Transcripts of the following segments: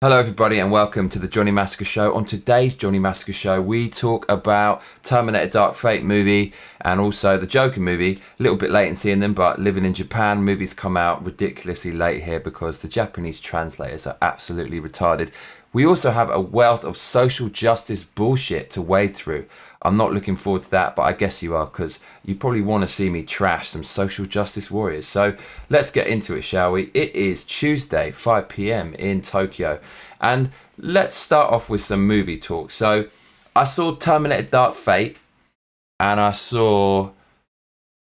Hello everybody and welcome to the Johnny Massacre Show. On today's Johnny Massacre Show we talk about Terminator Dark Fate movie and also the Joker movie. A little bit late in seeing them, but living in Japan, movies come out ridiculously late here because the Japanese translators are absolutely retarded. We also have a wealth of social justice bullshit to wade through. I'm not looking forward to that, but I guess you are, because you probably want to see me trash some social justice warriors. So let's get into it, shall we? It is Tuesday, 5 p.m. in Tokyo. And let's start off with some movie talk. So I saw Terminator Dark Fate and I saw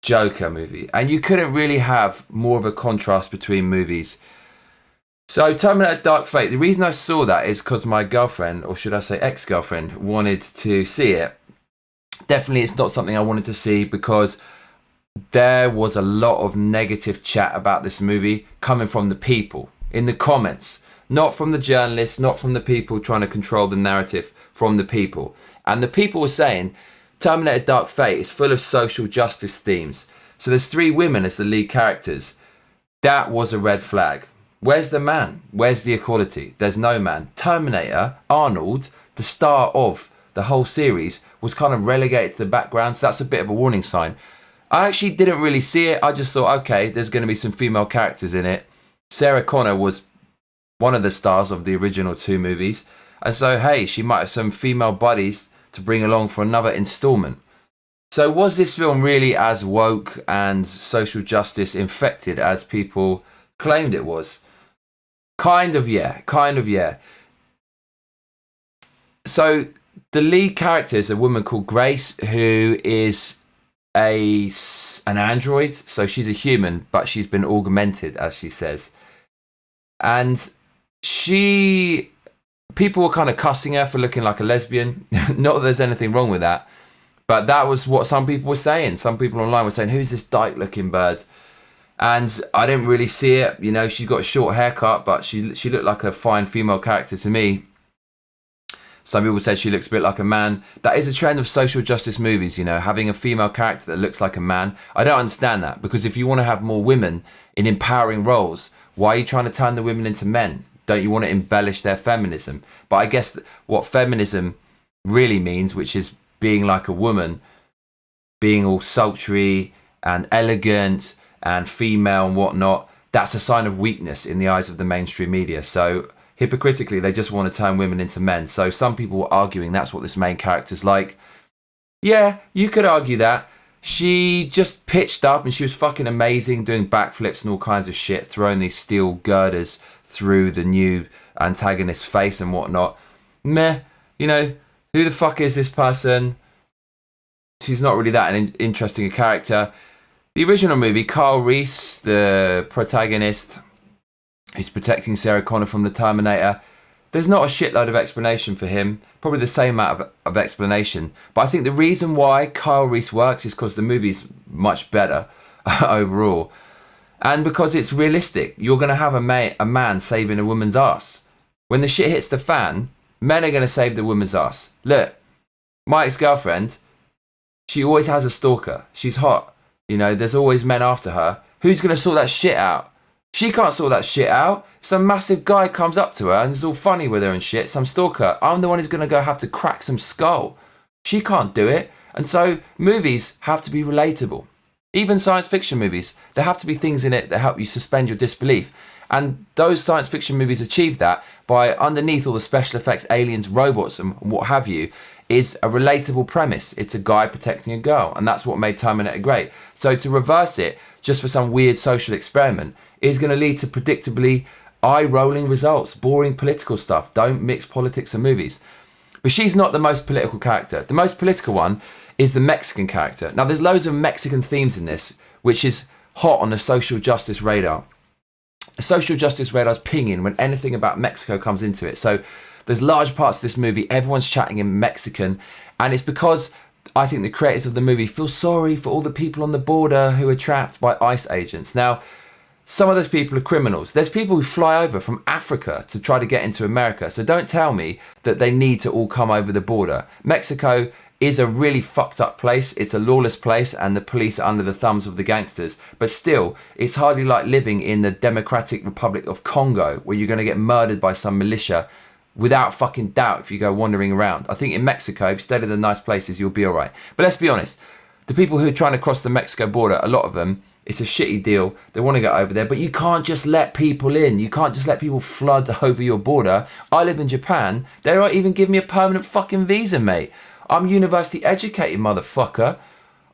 Joker movie. And you couldn't really have more of a contrast between movies. So Terminator Dark Fate, the reason I saw that is because my girlfriend, or should I say ex-girlfriend, wanted to see it. Definitely it's not something I wanted to see because there was a lot of negative chat about this movie coming from the people in the comments. Not from the journalists, not from the people trying to control the narrative, from the people. And the people were saying Terminator Dark Fate is full of social justice themes. So there's 3 women as the lead characters. That was a red flag. Where's the man? Where's the equality? There's no man. Terminator, Arnold, the star of the whole series, was kind of relegated to the background. So that's a bit of a warning sign. I actually didn't really see it. I just thought, okay, there's going to be some female characters in it. Sarah Connor was one of the stars of the original 2 movies. And so, hey, she might have some female buddies to bring along for another installment. So was this film really as woke and social justice infected as people claimed it was? Kind of, yeah. So the lead character is a woman called Grace, who is an android. So she's a human, but she's been augmented, as she says. And people were kind of cussing her for looking like a lesbian. Not that there's anything wrong with that, but that was what some people were saying. Some people online were saying, who's this dyke looking bird? And I didn't really see it. You know, she's got a short haircut, but she looked like a fine female character to me. Some people said she looks a bit like a man. That is a trend of social justice movies, you know, having a female character that looks like a man. I don't understand that, because if you want to have more women in empowering roles, why are you trying to turn the women into men? Don't you want to embellish their feminism? But I guess what feminism really means, which is being like a woman, being all sultry and elegant and female and whatnot, that's a sign of weakness in the eyes of the mainstream media. So hypocritically, they just want to turn women into men. So some people were arguing that's what this main character's like. Yeah, you could argue that. She just pitched up and she was fucking amazing, doing backflips and all kinds of shit, throwing these steel girders through the new antagonist's face and whatnot. Meh, you know, who the fuck is this person? She's not really that interesting a character. The original movie, Kyle Reese, the protagonist, who's protecting Sarah Connor from the Terminator, there's not a shitload of explanation for him. Probably the same amount of explanation. But I think the reason why Kyle Reese works is because the movie's much better overall. And because it's realistic. You're going to have a man saving a woman's ass. When the shit hits the fan, men are going to save the woman's ass. Look, my ex-girlfriend, she always has a stalker. She's hot. You know, there's always men after her. Who's going to sort that shit out? She can't sort that shit out. Some massive guy comes up to her and is all funny with her and shit, some stalker. I'm the one who's going to go have to crack some skull. She can't do it. And so movies have to be relatable. Even science fiction movies, there have to be things in it that help you suspend your disbelief. And those science fiction movies achieve that by, underneath all the special effects, aliens, robots and what have you, is a relatable premise. It's a guy protecting a girl. And that's what made Terminator great. So to reverse it just for some weird social experiment is going to lead to predictably eye-rolling results, boring political stuff. Don't mix politics and movies. But she's not the most political character. The most political one is the Mexican character. Now, there's loads of Mexican themes in this, which is hot on the social justice radar. The social justice radar's pinging when anything about Mexico comes into it. So there's large parts of this movie, everyone's chatting in Mexican, and it's because I think the creators of the movie feel sorry for all the people on the border who are trapped by ICE agents. Now, some of those people are criminals. There's people who fly over from Africa to try to get into America. So don't tell me that they need to all come over the border. Mexico is a really fucked up place. It's a lawless place, and the police are under the thumbs of the gangsters. But still, it's hardly like living in the Democratic Republic of Congo, where you're going to get murdered by some militia without fucking doubt if you go wandering around. I think in Mexico, if you stay in the nice places, you'll be all right. But let's be honest, the people who are trying to cross the Mexico border, a lot of them, it's a shitty deal. They want to get over there, but you can't just let people in. You can't just let people flood over your border. I live in Japan. They don't even give me a permanent fucking visa, mate. I'm university educated, motherfucker.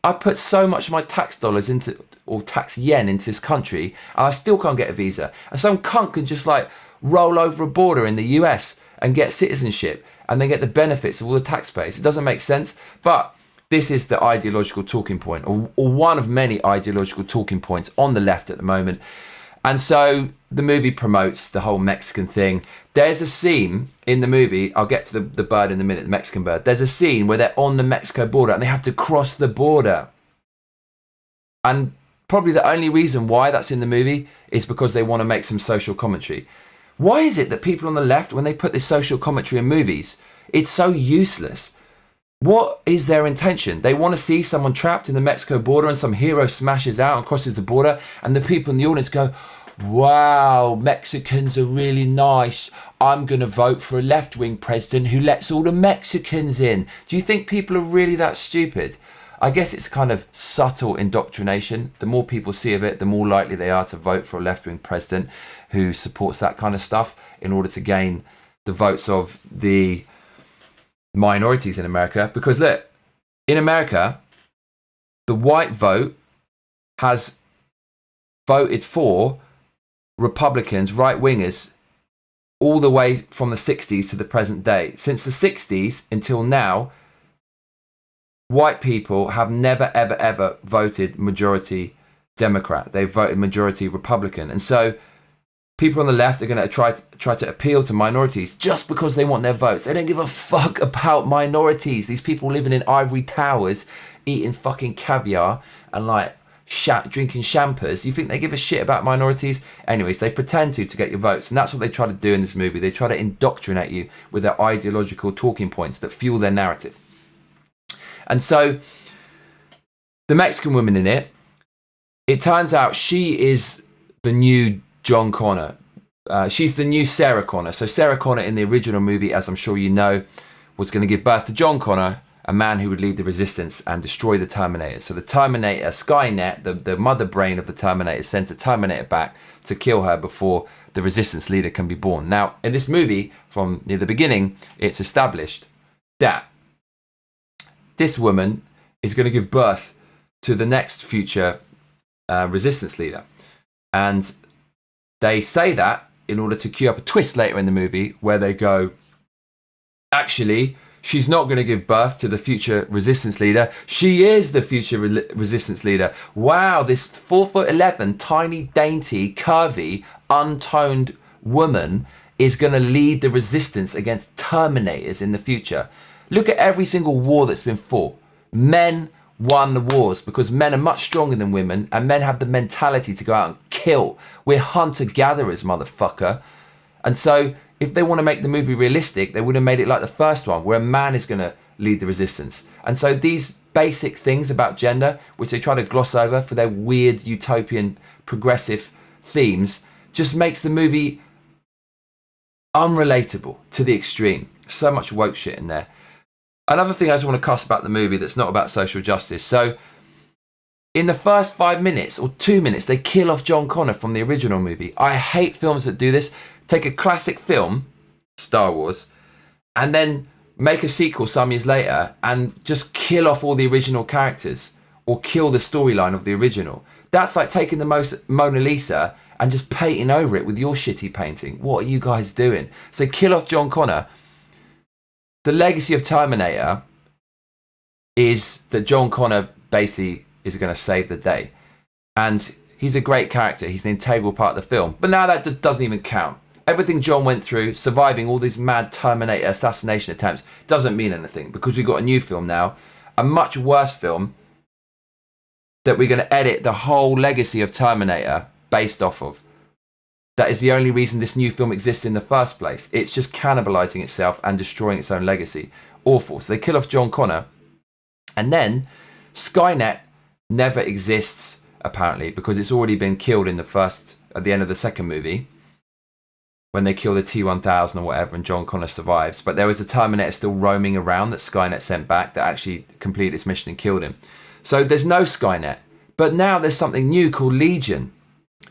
I put so much of my tax dollars into, or tax yen into this country, and I still can't get a visa. And some cunt can just like roll over a border in the US and get citizenship and then get the benefits of all the taxpayers. It doesn't make sense, but this is the ideological talking point, or one of many ideological talking points on the left at the moment. And so the movie promotes the whole Mexican thing. There's a scene in the movie, I'll get to the bird in a minute, the Mexican bird. There's a scene where they're on the Mexico border and they have to cross the border. And probably the only reason why that's in the movie is because they want to make some social commentary. Why is it that people on the left, when they put this social commentary in movies, it's so useless? What is their intention? They want to see someone trapped in the Mexico border and some hero smashes out and crosses the border, and the people in the audience go, wow, Mexicans are really nice. I'm going to vote for a left-wing president who lets all the Mexicans in. Do you think people are really that stupid? I guess it's kind of subtle indoctrination. The more people see of it, the more likely they are to vote for a left-wing president who supports that kind of stuff in order to gain the votes of the minorities in America. Because look, in America, the white vote has voted for Republicans, right-wingers, all the way from the 60s to the present day. Since the 60s until now, white people have never, ever, ever voted majority Democrat. They've voted majority Republican. And so people on the left are going to try to appeal to minorities just because they want their votes. They don't give a fuck about minorities. These people living in ivory towers, eating fucking caviar and like drinking champers. You think they give a shit about minorities? Anyways, they pretend to get your votes. And that's what they try to do in this movie. They try to indoctrinate you with their ideological talking points that fuel their narrative. And so the Mexican woman in it, it turns out she is the new John Connor. She's the new Sarah Connor. So Sarah Connor in the original movie, as I'm sure you know, was going to give birth to John Connor, a man who would lead the resistance and destroy the Terminator. So the Terminator, Skynet, the mother brain of the Terminator, sends a Terminator back to kill her before the resistance leader can be born. Now, in this movie, from near the beginning, it's established that this woman is going to give birth to the next future resistance leader. And they say that in order to cue up a twist later in the movie where they go, actually, she's not going to give birth to the future resistance leader. She is the future resistance leader. Wow, this 4'11", tiny, dainty, curvy, untoned woman is going to lead the resistance against Terminators in the future. Look at every single war that's been fought. Men won the wars because men are much stronger than women, and men have the mentality to go out and kill. We're hunter-gatherers, motherfucker. And so if they want to make the movie realistic, they would have made it like the first one, where a man is going to lead the resistance. And so these basic things about gender, which they try to gloss over for their weird utopian progressive themes, just makes the movie unrelatable to the extreme. So much woke shit in there. Another thing I just want to cuss about the movie that's not about social justice. So in the first 5 minutes or 2 minutes, they kill off John Connor from the original movie. I hate films that do this. Take a classic film, Star Wars, and then make a sequel some years later and just kill off all the original characters or kill the storyline of the original. That's like taking the Mona Lisa and just painting over it with your shitty painting. What are you guys doing? So kill off John Connor. The legacy of Terminator is that John Connor basically is going to save the day. And he's a great character. He's an integral part of the film. But now that doesn't even count. Everything John went through, surviving all these mad Terminator assassination attempts, doesn't mean anything because we've got a new film now, a much worse film that we're going to edit the whole legacy of Terminator based off of. That is the only reason this new film exists in the first place. It's just cannibalizing itself and destroying its own legacy. Awful. So they kill off John Connor. And then Skynet never exists, apparently, because it's already been killed at the end of the second movie, when they kill the T-1000 or whatever and John Connor survives. But there was a Terminator still roaming around that Skynet sent back that actually completed its mission and killed him. So there's no Skynet. But now there's something new called Legion.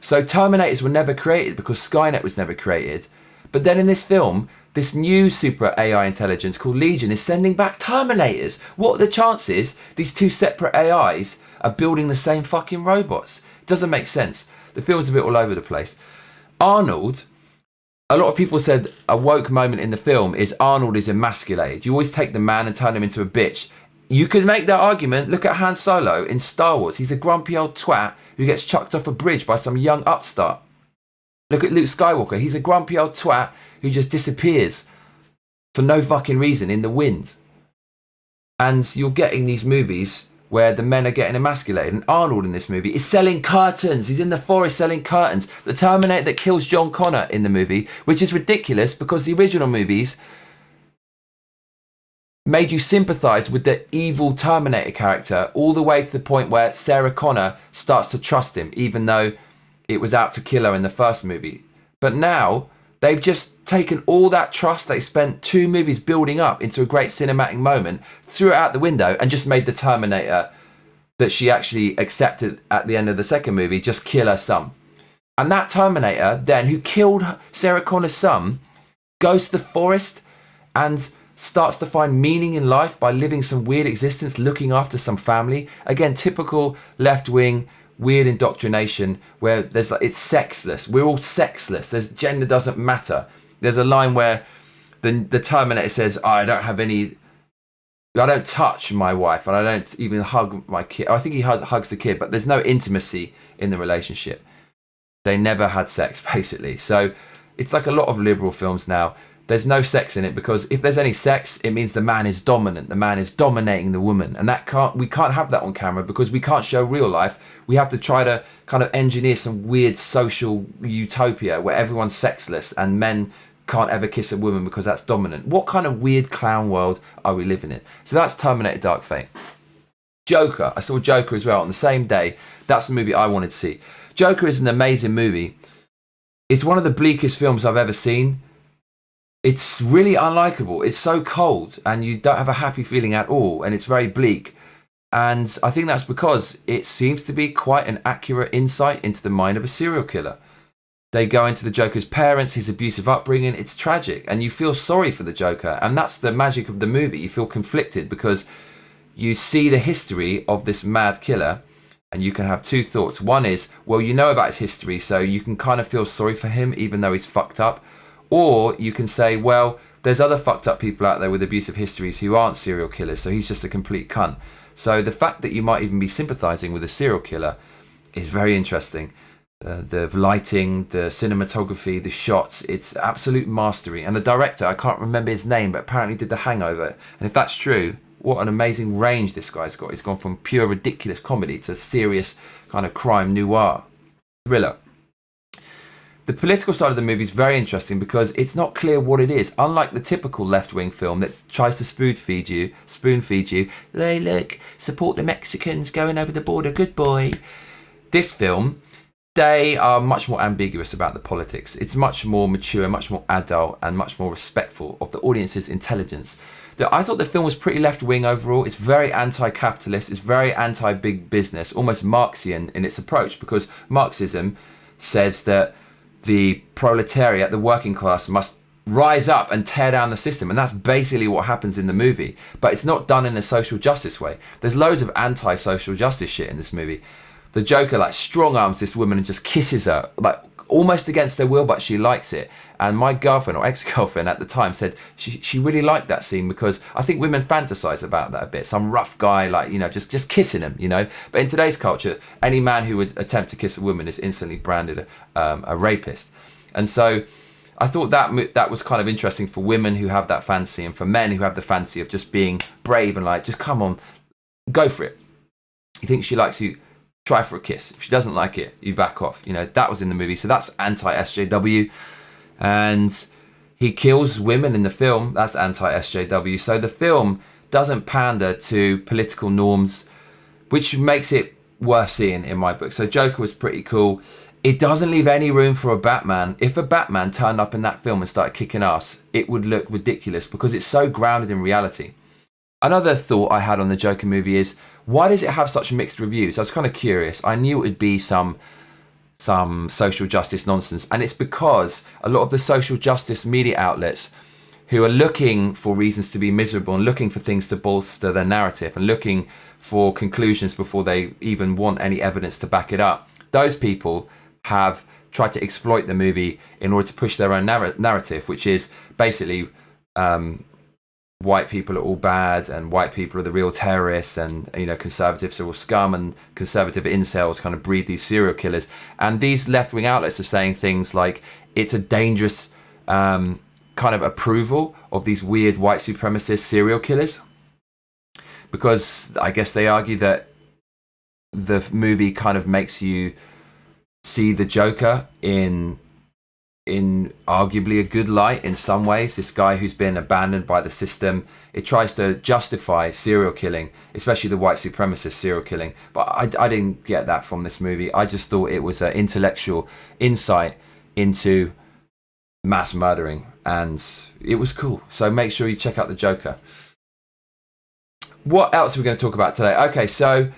So Terminators were never created because Skynet was never created. But then in this film, this new super AI intelligence called Legion is sending back Terminators. What are the chances these two separate AIs are building the same fucking robots? It doesn't make sense. The film's a bit all over the place. Arnold, a lot of people said a woke moment in the film is Arnold is emasculated. You always take the man and turn him into a bitch. You could make that argument. Look at Han Solo in Star Wars. He's a grumpy old twat who gets chucked off a bridge by some young upstart. Look at Luke Skywalker. He's a grumpy old twat who just disappears for no fucking reason in the wind. And you're getting these movies where the men are getting emasculated. And Arnold in this movie is selling curtains. He's in the forest selling curtains. The Terminator that kills John Connor in the movie, which is ridiculous because the original movies made you sympathise with the evil Terminator character all the way to the point where Sarah Connor starts to trust him, even though it was out to kill her in the first movie. But now they've just taken all that trust they spent 2 movies building up into a great cinematic moment, threw it out the window and just made the Terminator that she actually accepted at the end of the second movie just kill her son. And that Terminator then, who killed Sarah Connor's son, goes to the forest and starts to find meaning in life by living some weird existence, looking after some family. Again, typical left-wing weird indoctrination where there's like, it's sexless. We're all sexless. There's gender doesn't matter. There's a line where the Terminator says, I don't touch my wife and I don't even hug my kid. I think he hugs the kid, but there's no intimacy in the relationship. They never had sex, basically. So it's like a lot of liberal films now. There's no sex in it because if there's any sex, it means the man is dominant. The man is dominating the woman. And we can't have that on camera because we can't show real life. We have to try to kind of engineer some weird social utopia where everyone's sexless and men can't ever kiss a woman because that's dominant. What kind of weird clown world are we living in? So that's Terminator Dark Fate. Joker. I saw Joker as well on the same day. That's the movie I wanted to see. Joker is an amazing movie. It's one of the bleakest films I've ever seen. It's really unlikable. It's so cold and you don't have a happy feeling at all. And it's very bleak. And I think that's because it seems to be quite an accurate insight into the mind of a serial killer. They go into the Joker's parents, his abusive upbringing. It's tragic and you feel sorry for the Joker. And that's the magic of the movie. You feel conflicted because you see the history of this mad killer and you can have 2 thoughts. One is, well, you know about his history, so you can kind of feel sorry for him even though he's fucked up. Or you can say, well, there's other fucked up people out there with abusive histories who aren't serial killers, so he's just a complete cunt. So the fact that you might even be sympathising with a serial killer is very interesting. The lighting, the cinematography, the shots, it's absolute mastery. And the director, I can't remember his name, but apparently did The Hangover. And if that's true, what an amazing range this guy's got. He's gone from pure ridiculous comedy to serious kind of crime noir thriller. The political side of the movie is very interesting because it's not clear what it is. Unlike the typical left-wing film that tries to spoon feed you, they look, support the Mexicans going over the border, good boy. This film, they are much more ambiguous about the politics. It's much more mature, much more adult, and much more respectful of the audience's intelligence. I thought the film was pretty left-wing overall. It's very anti-capitalist. It's very anti-big business, almost Marxian in its approach, because Marxism says that the proletariat, the working class, must rise up and tear down the system. And that's basically what happens in the movie. But it's not done in a social justice way. There's loads of anti-social justice shit in this movie. The Joker like strong arms this woman and just kisses her, like almost against her will, but she likes it. And my girlfriend or ex-girlfriend at the time said she really liked that scene because I think women fantasize about that a bit. Some rough guy, like, you know, just kissing him, you know. But in today's culture, any man who would attempt to kiss a woman is instantly branded a rapist. And so I thought that was kind of interesting for women who have that fantasy and for men who have the fantasy of just being brave and like, just come on, go for it. You think she likes you, try for a kiss. If she doesn't like it, you back off. You know, that was in the movie. So that's anti-SJW. And he kills women in the film. That's anti-SJW. So the film doesn't pander to political norms, which makes it worth seeing in my book. So Joker was pretty cool. It doesn't leave any room for a Batman. If a Batman turned up in that film and started kicking ass, it would look ridiculous because it's so grounded in reality. Another thought I had on the Joker movie is, why does it have such mixed reviews? I was kind of curious. I knew it would be some social justice nonsense, and it's because a lot of the social justice media outlets who are looking for reasons to be miserable and looking for things to bolster their narrative and looking for conclusions before they even want any evidence to back it up, those people have tried to exploit the movie in order to push their own narrative, which is basically white people are all bad and white people are the real terrorists, and conservatives are all scum, and conservative incels kind of breed these serial killers. And these left-wing outlets are saying things like it's a dangerous kind of approval of these weird white supremacist serial killers, because I guess they argue that the movie kind of makes you see the Joker in arguably a good light in some ways. This guy who's been abandoned by the system. It tries to justify serial killing, especially the white supremacist serial killing. But I didn't get that from this movie. I just thought it was an intellectual insight into mass murdering, and it was cool. So make sure you check out the Joker. What else are we going to talk about today? Okay, so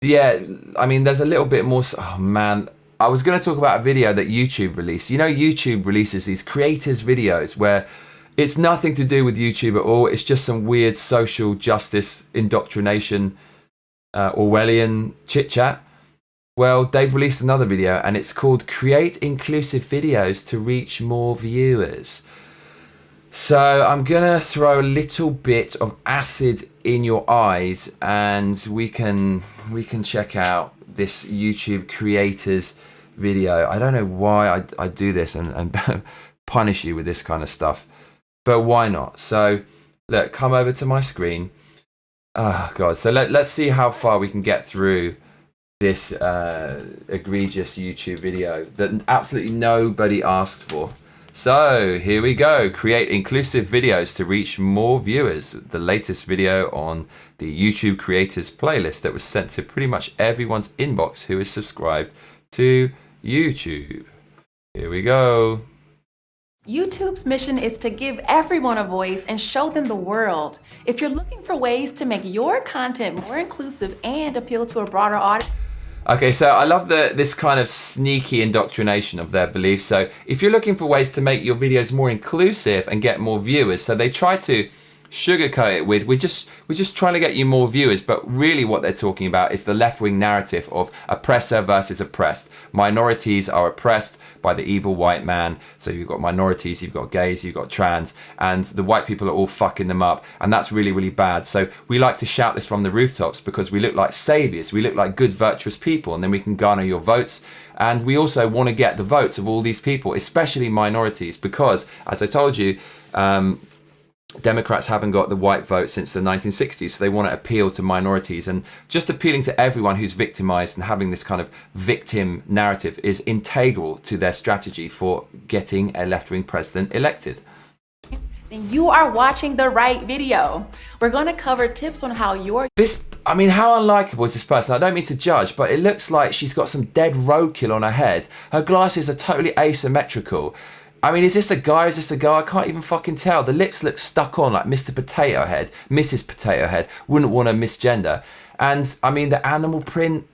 yeah, I mean, there's a little bit more. Oh man, I was going to talk about a video that YouTube released. YouTube releases these creators videos where it's nothing to do with YouTube at all. It's just some weird social justice indoctrination, Orwellian chit chat. Well, they've released another video and it's called Create Inclusive Videos to Reach More Viewers. So I'm going to throw a little bit of acid in your eyes and we can check out this YouTube creators video. I don't know why I do this and punish you with this kind of stuff, but why not? So look, come over to my screen. Oh God. So let's see how far we can get through this egregious YouTube video that absolutely nobody asked for. So here we go. Create inclusive videos to reach more viewers. The latest video on the YouTube creators playlist that was sent to pretty much everyone's inbox who is subscribed to YouTube. Here we go. YouTube's mission is to give everyone a voice and show them the world. If you're looking for ways to make your content more inclusive and appeal to a broader audience. Okay, so I love this kind of sneaky indoctrination of their beliefs. So if you're looking for ways to make your videos more inclusive and get more viewers, so they try to sugarcoat it with, we're just trying to get you more viewers, but really what they're talking about is the left-wing narrative of oppressor versus oppressed. Minorities are oppressed by the evil white man. So you've got minorities, you've got gays, you've got trans, and the white people are all fucking them up, and that's really, really bad. So we like to shout this from the rooftops because we look like saviors, we look like good, virtuous people, and then we can garner your votes. And we also want to get the votes of all these people, especially minorities, because as I told you, Democrats haven't got the white vote since the 1960s, so they want to appeal to minorities, and just appealing to everyone who's victimized and having this kind of victim narrative is integral to their strategy for getting a left-wing president elected. Then you are watching the right video. We're going to cover tips on how how unlikable is this person? I don't mean to judge, but it looks like she's got some dead roadkill on her head. Her glasses are totally asymmetrical. I mean, is this a guy? Is this a girl? I can't even fucking tell. The lips look stuck on like Mr. Potato Head, Mrs. Potato Head. Wouldn't want to misgender. And I mean, the animal print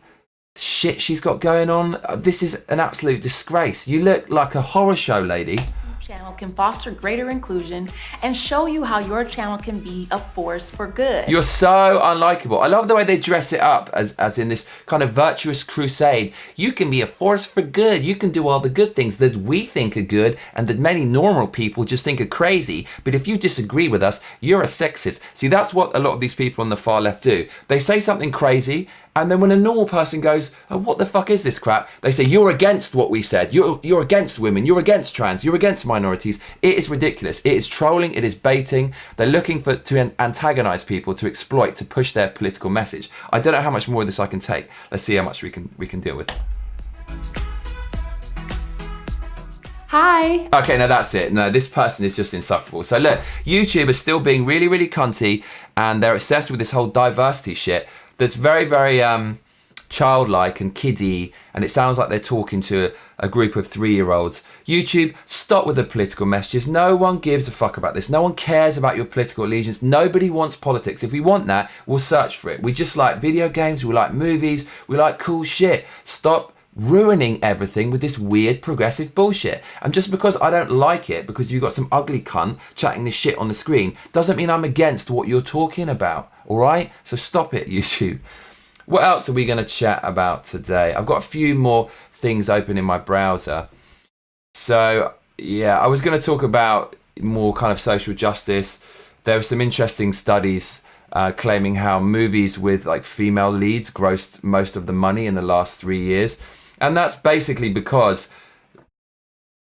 shit she's got going on. This is an absolute disgrace. You look like a horror show lady. Channel can foster greater inclusion and show you how your channel can be a force for good. You're so unlikable. I love the way they dress it up as in this kind of virtuous crusade. You can be a force for good. You can do all the good things that we think are good and that many normal people just think are crazy. But if you disagree with us, you're a sexist. See, that's what a lot of these people on the far left do. They say something crazy, and then when a normal person goes, oh, what the fuck is this crap? They say, you're against what we said. You're against women. You're against trans. You're against minorities. It is ridiculous. It is trolling. It is baiting. They're looking to antagonize people, to exploit, to push their political message. I don't know how much more of this I can take. Let's see how much we can deal with. Hi. Okay, no, that's it. No, this person is just insufferable. So look, YouTube is still being really, really cunty, and they're obsessed with this whole diversity shit that's very, very childlike and kiddie, and it sounds like they're talking to a group of 3-year-olds. YouTube, stop with the political messages. No one gives a fuck about this. No one cares about your political allegiance. Nobody wants politics. If we want that, we'll search for it. We just like video games, we like movies, we like cool shit. Stop ruining everything with this weird progressive bullshit. And just because I don't like it, because you've got some ugly cunt chatting this shit on the screen, doesn't mean I'm against what you're talking about. All right? So stop it, YouTube. What else are we going to chat about today? I've got a few more things open in my browser. So yeah, I was going to talk about more kind of social justice. There were some interesting studies claiming how movies with like female leads grossed most of the money in the last 3 years. And that's basically because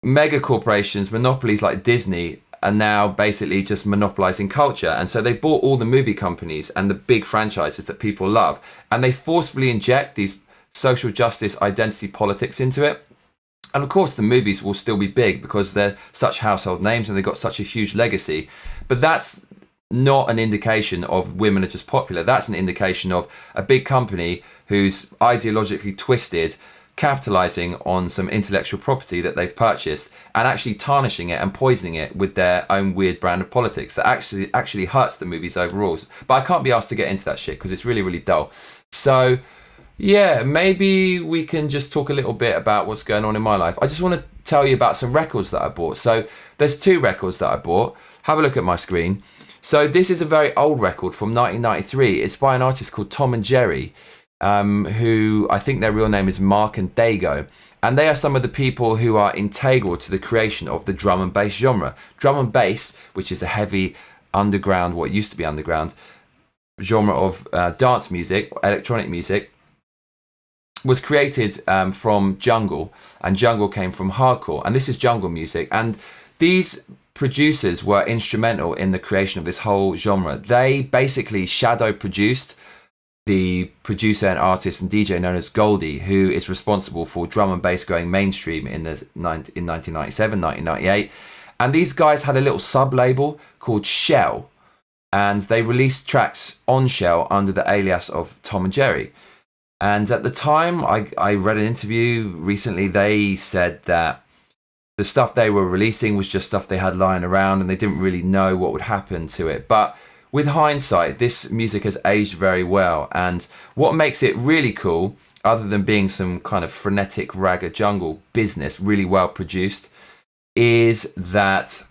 mega corporations, monopolies like Disney, are now basically just monopolizing culture. And so they bought all the movie companies and the big franchises that people love, and they forcefully inject these social justice identity politics into it. And of course the movies will still be big because they're such household names and they've got such a huge legacy. But that's not an indication of women are just popular. That's an indication of a big company who's ideologically twisted, capitalizing on some intellectual property that they've purchased and actually tarnishing it and poisoning it with their own weird brand of politics that actually hurts the movies overall. But I can't be asked to get into that shit because it's really, really dull. So yeah, maybe we can just talk a little bit about what's going on in my life. I just want to tell you about some records that I bought. So there's 2 records that I bought. Have a look at my screen. So this is a very old record from 1993. It's by an artist called Tom and Jerry, who I think their real name is Mark and Dago. And they are some of the people who are integral to the creation of the drum and bass genre. Drum and bass, which is a heavy underground, what used to be underground, genre of dance music, electronic music, was created from jungle, and jungle came from hardcore. And this is jungle music. And these producers were instrumental in the creation of this whole genre. They basically shadow produced the producer and artist and DJ known as Goldie, who is responsible for drum and bass going mainstream in 1997, 1998. And these guys had a little sub-label called Shell, and they released tracks on Shell under the alias of Tom and Jerry. And at the time, I read an interview recently, they said that the stuff they were releasing was just stuff they had lying around and they didn't really know what would happen to it. But with hindsight, this music has aged very well. And what makes it really cool, other than being some kind of frenetic ragga jungle business, really well produced, is that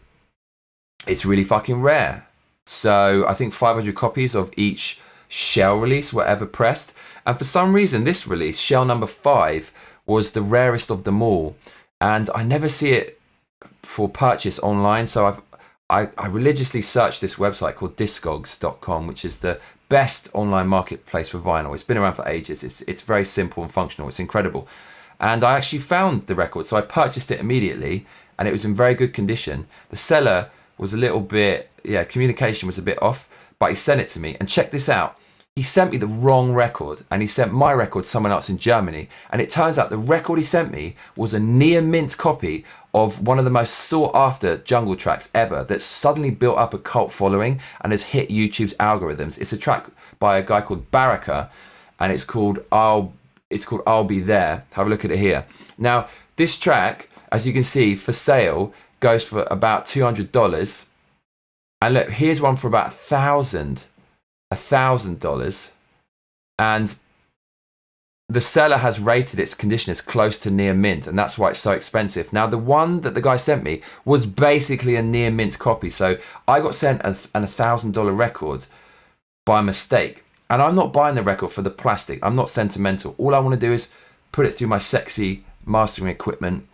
it's really fucking rare. So I think 500 copies of each Shell release were ever pressed. And for some reason, this release, Shell number 5, was the rarest of them all. And I never see it for purchase online. So I religiously search this website called discogs.com, which is the best online marketplace for vinyl. It's been around for ages. It's very simple and functional. It's incredible. And I actually found the record. So I purchased it immediately and it was in very good condition. The seller was a little bit, communication was a bit off, but he sent it to me. And check this out. He sent me the wrong record and he sent my record to someone else in Germany. And it turns out the record he sent me was a near mint copy of one of the most sought after jungle tracks ever that's suddenly built up a cult following and has hit YouTube's algorithms. It's a track by a guy called Baraka and it's called I'll Be There. Have a look at it here. Now, this track, as you can see, for sale goes for about $200. And look, here's one for about $1,000. And the seller has rated its condition as close to near mint, and that's why it's so expensive. Now, the one that the guy sent me was basically a near mint copy, so I got sent an $1,000 record by mistake. And I'm not buying the record for the plastic. I'm not sentimental. All I want to do is put it through my sexy mastering equipment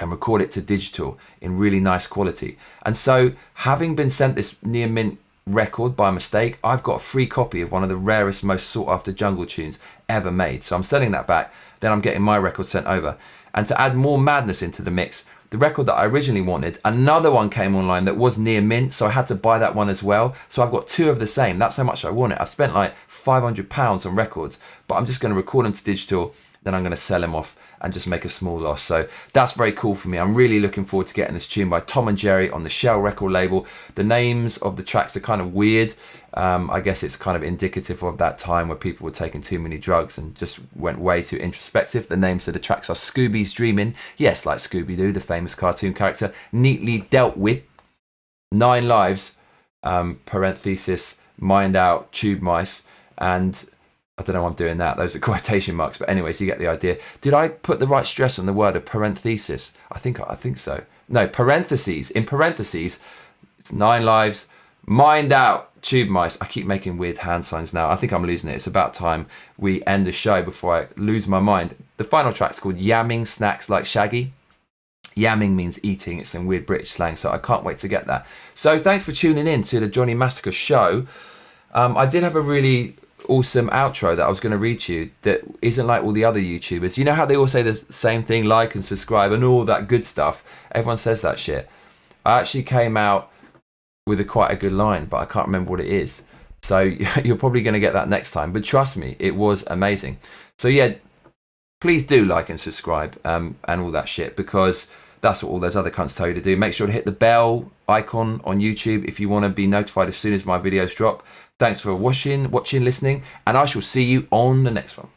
and record it to digital in really nice quality. And so, having been sent this near mint record by mistake, I've got a free copy of one of the rarest, most sought after jungle tunes ever made. So I'm sending that back, then I'm getting my record sent over. And to add more madness into the mix, the record that I originally wanted, another one came online that was near mint, so I had to buy that one as well. So I've got 2 of the same. That's how much I want it. I've spent like £500 on records, but I'm just going to record them to digital, then I'm going to sell them off and just make a small loss. So that's very cool for me. I'm really looking forward to getting this tune by Tom and Jerry on the Shell record label. The names of the tracks are kind of weird. I guess it's kind of indicative of that time where people were taking too many drugs and just went way too introspective. The names of the tracks are Scooby's Dreamin', yes, like Scooby-Doo, the famous cartoon character, Neatly Dealt With, 9 Lives, parenthesis, Mind Out, Tube Mice, and I don't know why I'm doing that. Those are quotation marks. But anyways, you get the idea. Did I put the right stress on the word of parenthesis? I think so. No, parentheses. In parentheses, it's 9 Lives, Mind Out, Tube Mice. I keep making weird hand signs now. I think I'm losing it. It's about time we end the show before I lose my mind. The final track's called Yamming Snacks Like Shaggy. Yamming means eating. It's some weird British slang, so I can't wait to get that. So thanks for tuning in to the Johnny Massacre show. I did have a really awesome outro that I was going to read to you that isn't like all the other YouTubers. You know how they all say the same thing, like and subscribe and all that good stuff? Everyone says that shit. I actually came out with quite a good line, but I can't remember what it is. So you're probably going to get that next time. But trust me, it was amazing. So yeah, please do like and subscribe and all that shit, because that's what all those other cunts tell you to do. Make sure to hit the bell icon on YouTube if you want to be notified as soon as my videos drop. Thanks for watching, listening, and I shall see you on the next one.